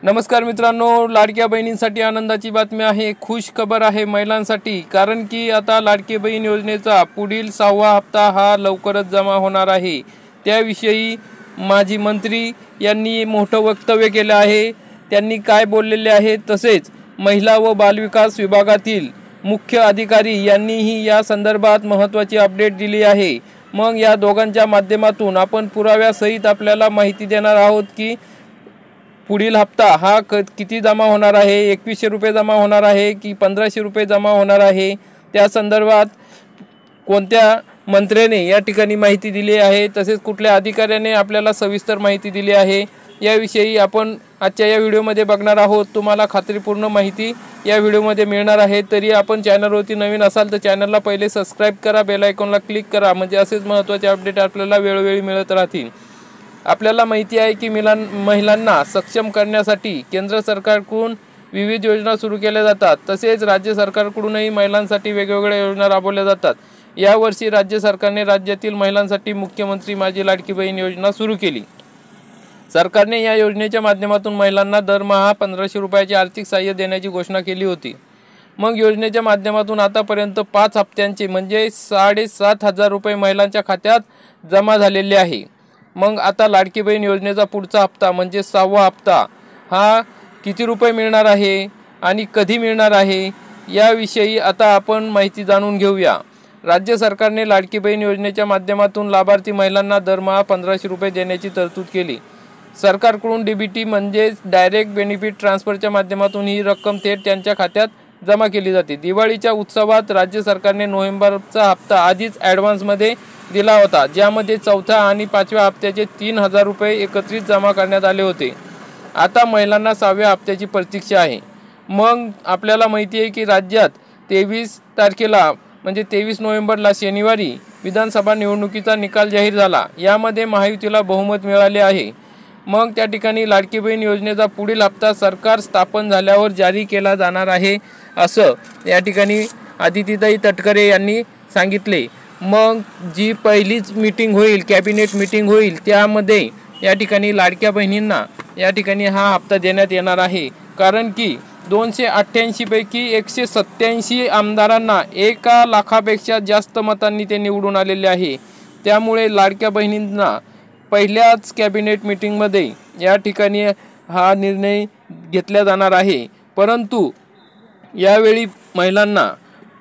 नमस्कार मित्रांनो, लाडक्या बहिणींसाठी आनंदाची बातमी आहे। खुश खबर आहे महिलांसाठी, कारण की आता लाडकी बहीण योजनेचा पुढील 6वा हप्ता हा लवकरच जमा होणार आहे। त्याविषयी माजी मंत्री यांनी मोठं वक्तव्य केलं आहे। त्यांनी काय बोललेले आहे, तसेच महिला व बालविकास विभागातील मुख्य अधिकारी यांनीही या संदर्भात महत्त्वाची अपडेट दिली आहे। मग या दोघांच्या माध्यमातून आपण पुराव्यासहित आपल्याला माहिती देणार आहोत की पुढील हप्ता हा किती जमा होणार आहे, 2100 रुपये जमा होणार आहे की 1500 रुपये जमा होणार आहे। त्या संदर्भात कोणत्या मंत्र्याने या ठिकाणी माहिती दिली आहे, तसेच कुठल्या अधिकाऱ्याने आपल्याला सविस्तर माहिती दिली आहे, याविषयी आपण आजच्या या व्हिडिओमध्ये बघणार आहोत। तुम्हाला खात्रीपूर्ण माहिती या व्हिडिओमध्ये मिळणार आहे। तरी आपण चॅनलवरती नवीन असाल तर चॅनलला पहिले सबस्क्राईब करा, बेल आयकॉनला क्लिक करा, म्हणजे असेच महत्त्वाचे अपडेट आपल्याला वेळोवेळी मिळत राहतील। आपल्याला माहिती आहे की महिलांना सक्षम करण्यासाठी केंद्र सरकारकडून विविध योजना सुरू केल्या जातात, तसेच राज्य सरकारकडूनही महिलांसाठी वेगवेगळ्या योजना राबवल्या जातात। यावर्षी राज्य सरकारने राज्यातील महिलांसाठी मुख्यमंत्री माझी लाडकी बहीण योजना सुरू केली। सरकारने या योजनेच्या माध्यमातून महिलांना दरमहा 1500 रुपयाचे आर्थिक सहाय्य देण्याची घोषणा केली होती। मग योजनेच्या माध्यमातून आतापर्यंत 5 हप्त्यांचे म्हणजे 7500 रुपये महिलांच्या खात्यात जमा झालेले आहे। मग आता लाडकी बहीण योजनेचा पुढचा हप्ता म्हणजे 6वा हप्ता हा किती रुपये मिळणार आहे आणि कधी मिळणार आहे, याविषयी आता आपण माहिती जाणून घेऊया। राज्य सरकारने लाडकी बहीण योजनेच्या माध्यमातून लाभार्थी महिलांना दरमहा 1500 रुपये देण्याची तरतूद केली। सरकारकडून डीबीटी म्हणजे डायरेक्ट बेनिफिट ट्रान्सफरच्या माध्यमातून ही रक्कम थेट त्यांच्या खात्यात जमा केली जाते। दिवाळीच्या उत्सवात राज्य सरकारने नोव्हेंबरचा हप्ता आधीच ॲडव्हान्समध्ये दिला होता, ज्यामध्ये 4थ्या आणि 5व्या हप्त्याचे 3000 रुपये एकत्रित जमा करण्यात आले होते। आता महिलांना 6व्या हप्त्याची प्रतीक्षा आहे। मग आपल्याला माहिती आहे की राज्यात 23 तारखेला म्हणजे 23 नोव्हेंबरला शनिवारी विधानसभा निवडणुकीचा निकाल जाहीर झाला। यामध्ये महायुतीला बहुमत मिळाले आहे। मग त्या ठिकाणी लाडकी बहीण योजनेचा पुढील हप्ता सरकार स्थापन झाल्यावर जारी केला जाणार आहे, असं या ठिकाणी आदितीताई तटकरे यांनी सांगितले। मग जी पहिलीच मीटिंग होईल, कॅबिनेट मीटिंग होईल, त्यामध्ये या ठिकाणी लाडक्या बहिणींना या ठिकाणी हा हप्ता देण्यात येणार आहे। कारण की 288 पैकी 187 आमदारांना 1 लाखापेक्षा जास्त मतांनी ते निवडून आलेले आहे। त्यामुळे लाडक्या बहिणींना पहिल्याच कॅबिनेट मीटिंगमध्ये या ठिकाणी हा निर्णय घेतला जाणार आहे। परंतु यावेळी महिलांना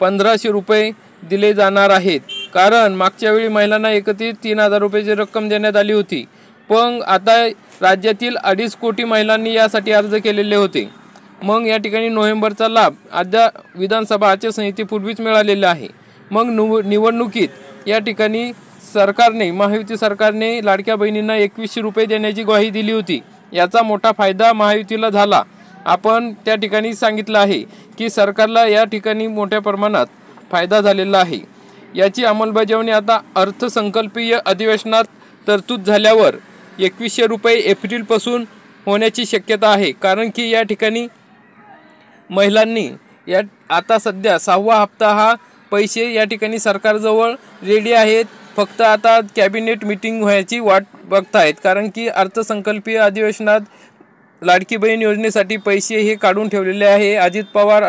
1500 रुपये दिले जाणार आहेत, कारण मागच्या वेळी महिलांना एकत्रित 3000 रुपयाची रक्कम देण्यात आली होती। पण आता राज्यातील 2.5 कोटी महिलांनी यासाठी अर्ज केलेले होते। मग या ठिकाणी नोव्हेंबरचा लाभ अद्याप विधानसभा आचारसंहितेपूर्वीच मिळालेला आहे। मग निवडणुकीत या ठिकाणी महायुती सरकारने लाडक्या बहिणींना 2100 रुपये देण्याची ग्वाही दिली होती। याचा मोठा फायदा महायुतीला झाला। आपण त्या ठिकाणी सांगितलं आहे की सरकारला या ठिकाणी मोठ्या प्रमाणात फायदा झालेला आहे। याची अंमलबजावणी आता अर्थसंकल्पीय अधिवेशनात तरतूद झाल्यावर 2100 रुपये एप्रिलपासून होण्याची शक्यता आहे। कारण की या ठिकाणी महिलांनी आता सध्या 6वा हप्ता हा पैसे या ठिकाणी सरकारजवळ रेडी आहेत, फक्त आता कॅबिनेट मीटिंग व्हायची वाट बघतायत। कारण की अर्थसंकल्पीय अधिवेशनात लाडकी बहीण योजनेसाठी पैसे हे काढून ठेवलेले आहे। अजित पवार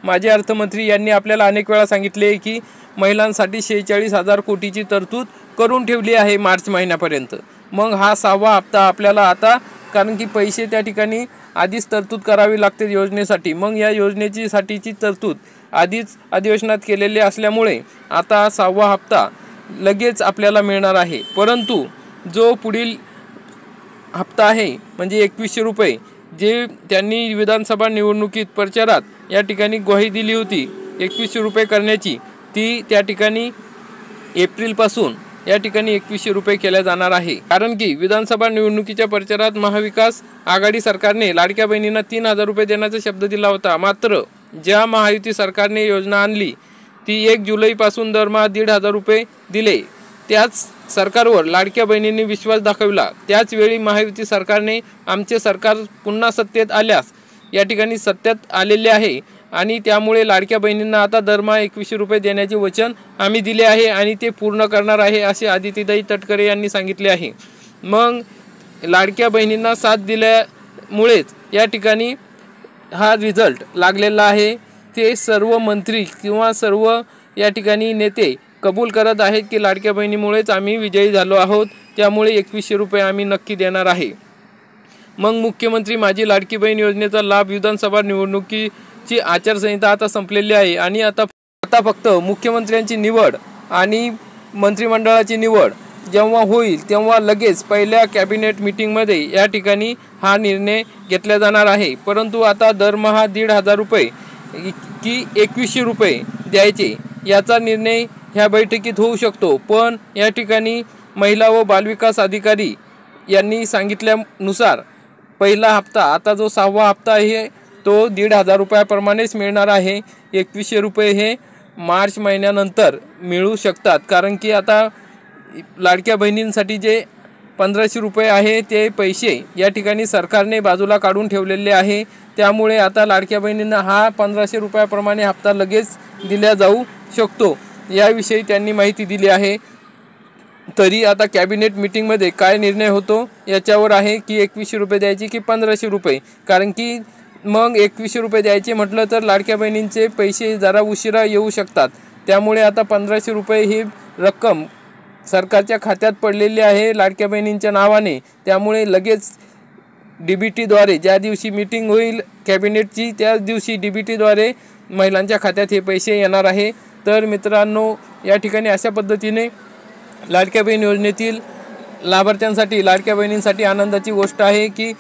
माजी अर्थमंत्री यांनी आपल्याला अनेक वेळा सांगितले की महिलांसाठी 46,000 कोटीची तरतूद करून ठेवली आहे मार्च महिन्यापर्यंत। मग हा 6वा हप्ता आपल्याला आता, कारण की पैसे त्या ठिकाणी आधीच तरतूद करावी लागते योजनेसाठी। मग या योजनेसाठीची तरतूद आधीच अधिवेशनात केलेली असल्यामुळे आता 6वा हप्ता लगेच आपल्याला मिळणार आहे। परंतु जो पुढील हप्ता आहे म्हणजे 2100 रुपये, जे त्यांनी विधानसभा निवडणुकीत प्रचारात या ठिकाणी ग्वाही दिली होती 2100 रुपये करण्याची, ती त्या ठिकाणी एप्रिलपासून या ठिकाणी 2100 रुपये केल्या जाणार आहे। कारण की विधानसभा निवडणुकीच्या प्रचारात महाविकास आघाडी सरकारने लाडक्या बहिणींना 3000 रुपये देण्याचा शब्द दिला होता। मात्र ज्या महायुती सरकारने योजना आणली ती 1 जुलैपासून दरमहा 1500 रुपये दिले। त्याच सरकारवर लाडक्या बहिणींनी विश्वास दाखविला। त्याचवेळी महायुती सरकारने आमचे सरकार पुन्हा सत्तेत आल्यास या ठिकाणी सत्तेत आलेले आहे आणि त्यामुळे लाडक्या बहिणींना आता दरमहा 2100 रुपये देण्याचे वचन आम्ही दिले आहे आणि ते पूर्ण करणार आहे, असे आदितीताई तटकरे यांनी सांगितले आहे। मग लाडक्या बहिणींना साथ मुळेच या ठिकाणी हा रिझल्ट लागलेला आहे। ते सर्व मंत्री किंवा सर्व या ठिकाणी नेते कबूल करत आहेत की लाडक्या बहिणीमुळेच आम्ही विजयी झालो आहोत, त्यामुळे 2100 रुपये आम्ही नक्की देणार आहे। मग मुख्यमंत्री माझी लाडकी बहीण योजनेचा लाभ विधानसभा निवडणुकीची आचारसंहिता आता संपलेली आहे आणि आता फक्त मुख्यमंत्र्यांची निवड आणि मंत्रिमंडळाची निवड जेव्हा होईल तेव्हा लगेच पहिल्या कॅबिनेट मीटिंगमध्ये या ठिकाणी हा निर्णय घेतला जाणार आहे। परंतु आता दरमहा 1,500 रुपये की 2100 रुपये द्यायचे याचा निर्णय ह्या बैठकीत होऊ शकतो। पण या ठिकाणी महिला व बालविकास अधिकारी यांनी सांगितल्यानुसार पहिला हप्ता आता जो 6वा हप्ता आहे तो 1,500 रुपयाप्रमाणेच मिळणार आहे। 2100 रुपये हे मार्च महिन्यानंतर मिळू शकतात, कारण की आता लाडक्या बहिणींसाठी जे 1500 रुपये आहे ते पैसे या ठिकाणी सरकारने बाजूला काढून ठेवलेले आहे। त्यामुळे आता लाडक्या बहिणींना हा 1500 रुपयाप्रमाणे हप्ता लगेच दिला जाऊ शकतो, याविषयी त्यांनी माहिती दिली आहे। तरी आता कॅबिनेट मीटिंगमध्ये काय निर्णय होतो याच्यावर आहे की 2100 रुपये द्यायचे की 1500 रुपये, कारण की मग 2100 रुपये द्यायचे म्हटलं तर लाडक्या बहिणींचे पैसे जरा उशिरा येऊ शकतात। त्यामुळे आता 1500 रुपये ही रक्कम सरकारच्या खात्यात पडलेली आहे लाडक्या बहिणींच्या नावाने। त्यामुळे लगेच DBTद्वारे ज्या दिवशी मीटिंग होईल कॅबिनेटची त्याच दिवशी DBTद्वारे महिलांच्या खात्यात हे पैसे येणार आहे। तर मित्रांनो, या ठिकाणी अशा पद्धतीने लाडक्या बहीण योजनेतील लाभार्थ्यांसाठी लाडक्या बहिणींसाठी आनंदाची गोष्ट आहे की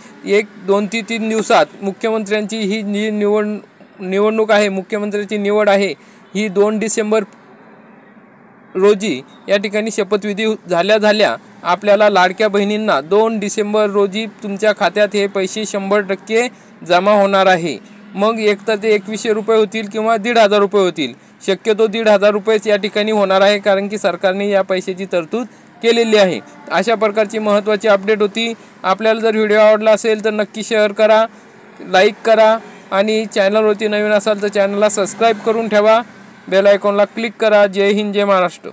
2 ते 3 दिवसात मुख्यमंत्र्यांची ही निवडणूक आहे, मुख्यमंत्र्यांची निवड आहे ही 2 डिसेंबर रोजी या ठिकाणी शपथविधी झाल्या आपल्याला लाडक्या बहिणींना 2 डिसेंबर रोजी तुमच्या खात्यात हे पैसे 100% जमा होणार आहे। मग एकतर ते 2100 रुपये होतील किंवा 1,500 रुपये होतील। शक्यतो 1,500 रुपयेच या ठिकाणी होणार आहे, कारण की सरकारने या पैशाची तरतूद केलेली आहे। अशा प्रकारची महत्त्वाची अपडेट होती। आपल्याला जर व्हिडिओ आवडला असेल तर नक्की शेअर करा, लाईक करा आणि चॅनलवरती नवीन असाल तर चॅनलला सबस्क्राईब करून ठेवा, बेल आयकॉनला क्लिक करा। जय हिंद, जय महाराष्ट्र।